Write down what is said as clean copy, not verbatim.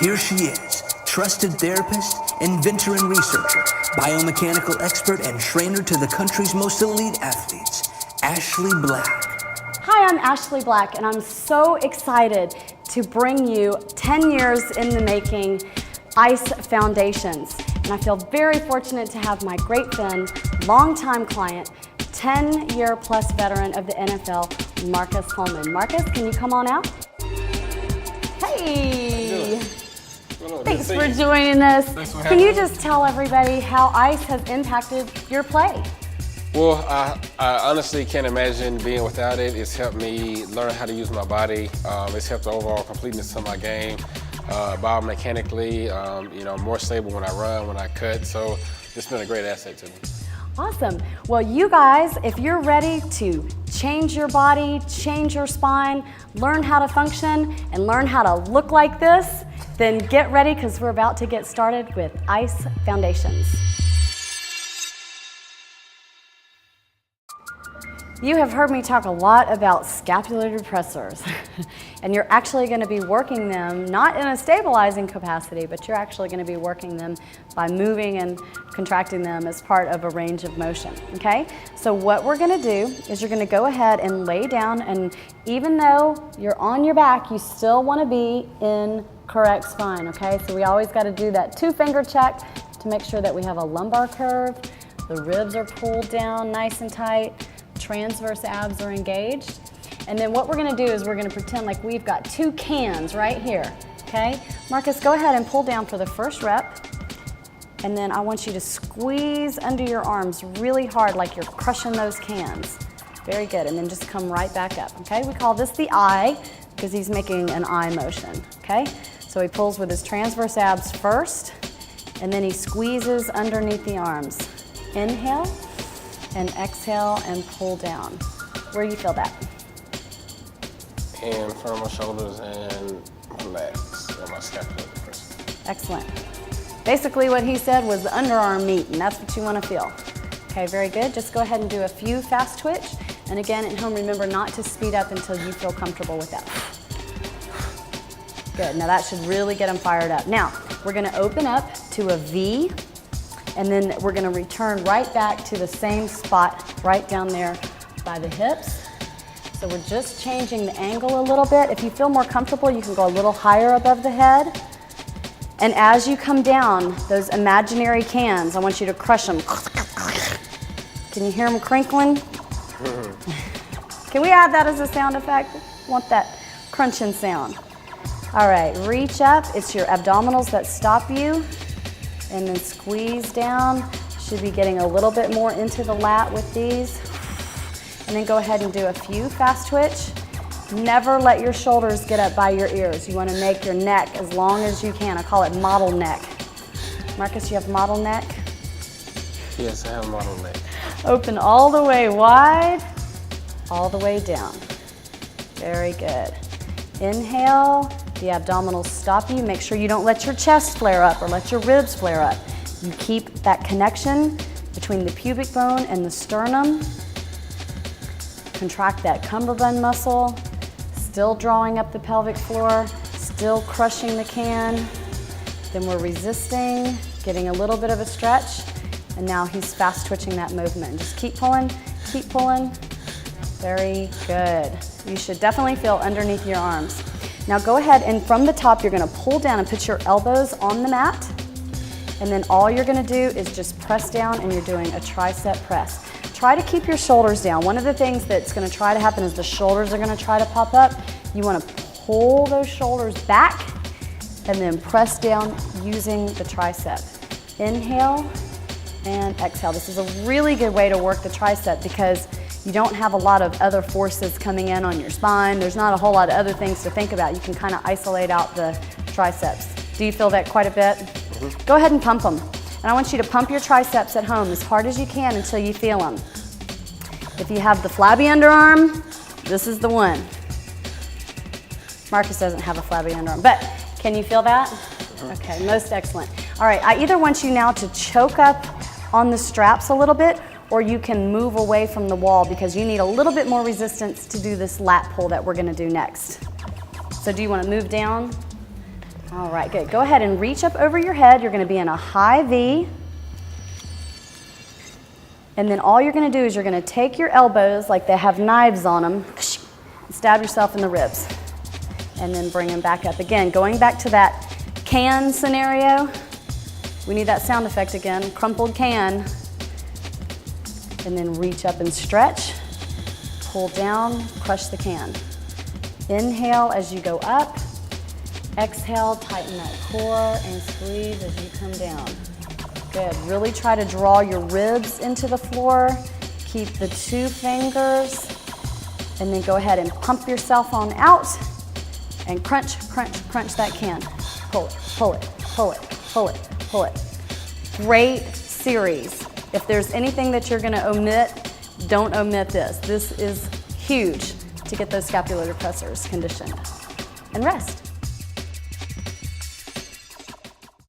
Here she is, trusted therapist, inventor and researcher, biomechanical expert and trainer to the country's most elite athletes, Ashley Black. Hi, I'm Ashley Black, and I'm so excited to bring you 10 years in the making I.C.E Foundations. And I feel very fortunate to have my great friend, longtime client, 10-year plus veteran of the NFL, Marcus Holman. Marcus, can you come on out? Hey! Thanks for joining us. Thanks for Can you having me. just tell everybody how I.C.E has impacted your play? Well, I honestly can't imagine being without it. It's helped me learn how to use my body. It's helped the overall completeness of my game. Biomechanically, more stable when I run, when I cut. So it's been a great asset to me. Awesome. Well, you guys, if you're ready to change your body, change your spine, learn how to function, and learn how to look like this, then get ready because we're about to get started with I.C.E Foundations. You have heard me talk a lot about scapular depressors, and you're actually going to be working them not in a stabilizing capacity, but you're actually going to be working them by moving and contracting them as part of a range of motion, okay? So what we're going to do is you're going to go ahead and lay down, and even though you're on your back, you still want to be in correct spine, okay? So we always got to do that 2-finger check to make sure that we have a lumbar curve, the ribs are pulled down nice and tight, transverse abs are engaged. And then what we're gonna do is we're gonna pretend like we've got 2 cans right here, okay? Marcus, go ahead and pull down for the first rep. And then I want you to squeeze under your arms really hard like you're crushing those cans. Very good, and then just come right back up, okay? We call this the I because he's making an I motion, okay? So he pulls with his transverse abs first, and then he squeezes underneath the arms. Inhale. And exhale and pull down. Where do you feel that? In front of my shoulders and my legs and my scapula. Excellent. Basically what he said was the underarm meat, and that's what you want to feel. Okay, very good. Just go ahead and do a few fast twitch. And again, at home, remember not to speed up until you feel comfortable with that. Good, now that should really get them fired up. Now, we're gonna open up to a V, and then we're gonna return right back to the same spot right down there by the hips. So we're just changing the angle a little bit. If you feel more comfortable, you can go a little higher above the head. And as you come down, those imaginary cans, I want you to crush them. Can you hear them crinkling? Can we add that as a sound effect? Want that crunching sound. All right, reach up. It's your abdominals that stop you. And then squeeze down. Should be getting a little bit more into the lat with these. And then go ahead and do a few fast twitch. Never let your shoulders get up by your ears. You want to make your neck as long as you can. I call it model neck. Marcus, you have model neck? Yes, I have a model neck. Open all the way wide, all the way down. Very good. Inhale. The abdominals stop you. Make sure you don't let your chest flare up or let your ribs flare up. You keep that connection between the pubic bone and the sternum. Contract that cummerbund muscle. Still drawing up the pelvic floor. Still crushing the can. Then we're resisting, getting a little bit of a stretch. And now he's fast twitching that movement. Just keep pulling, keep pulling. Very good. You should definitely feel underneath your arms. Now go ahead and from the top, you're gonna pull down and put your elbows on the mat. And then all you're gonna do is just press down and you're doing a tricep press. Try to keep your shoulders down. One of the things that's gonna try to happen is the shoulders are gonna try to pop up. You wanna pull those shoulders back and then press down using the tricep. Inhale and exhale. This is a really good way to work the tricep because you don't have a lot of other forces coming in on your spine. There's not a whole lot of other things to think about. You can kind of isolate out the triceps. Do you feel that quite a bit? Mm-hmm. Go ahead and pump them. And I want you to pump your triceps at home as hard as you can until you feel them. If you have the flabby underarm, this is the one. Marcus doesn't have a flabby underarm, but can you feel that? Mm-hmm. Okay, most excellent. All right, I either want you now to choke up on the straps a little bit, or you can move away from the wall because you need a little bit more resistance to do this lat pull that we're gonna do next. So do you wanna move down? All right, good. Go ahead and reach up over your head. You're going to be in a high V. And then all you're going to do is you're going to take your elbows like they have knives on them, and stab yourself in the ribs. And then bring them back up. Again, going back to that can scenario. We need that sound effect again. Crumpled can. And then reach up and stretch. Pull down, crush the can. Inhale as you go up. Exhale, tighten that core and squeeze as you come down. Good. Really try to draw your ribs into the floor. Keep the 2 fingers. And then go ahead and pump yourself on out. And crunch, crunch, crunch that can. Pull it, pull it, pull it, pull it, pull it. Great series. If there's anything that you're going to omit, don't omit this. This is huge to get those scapular depressors conditioned. And rest.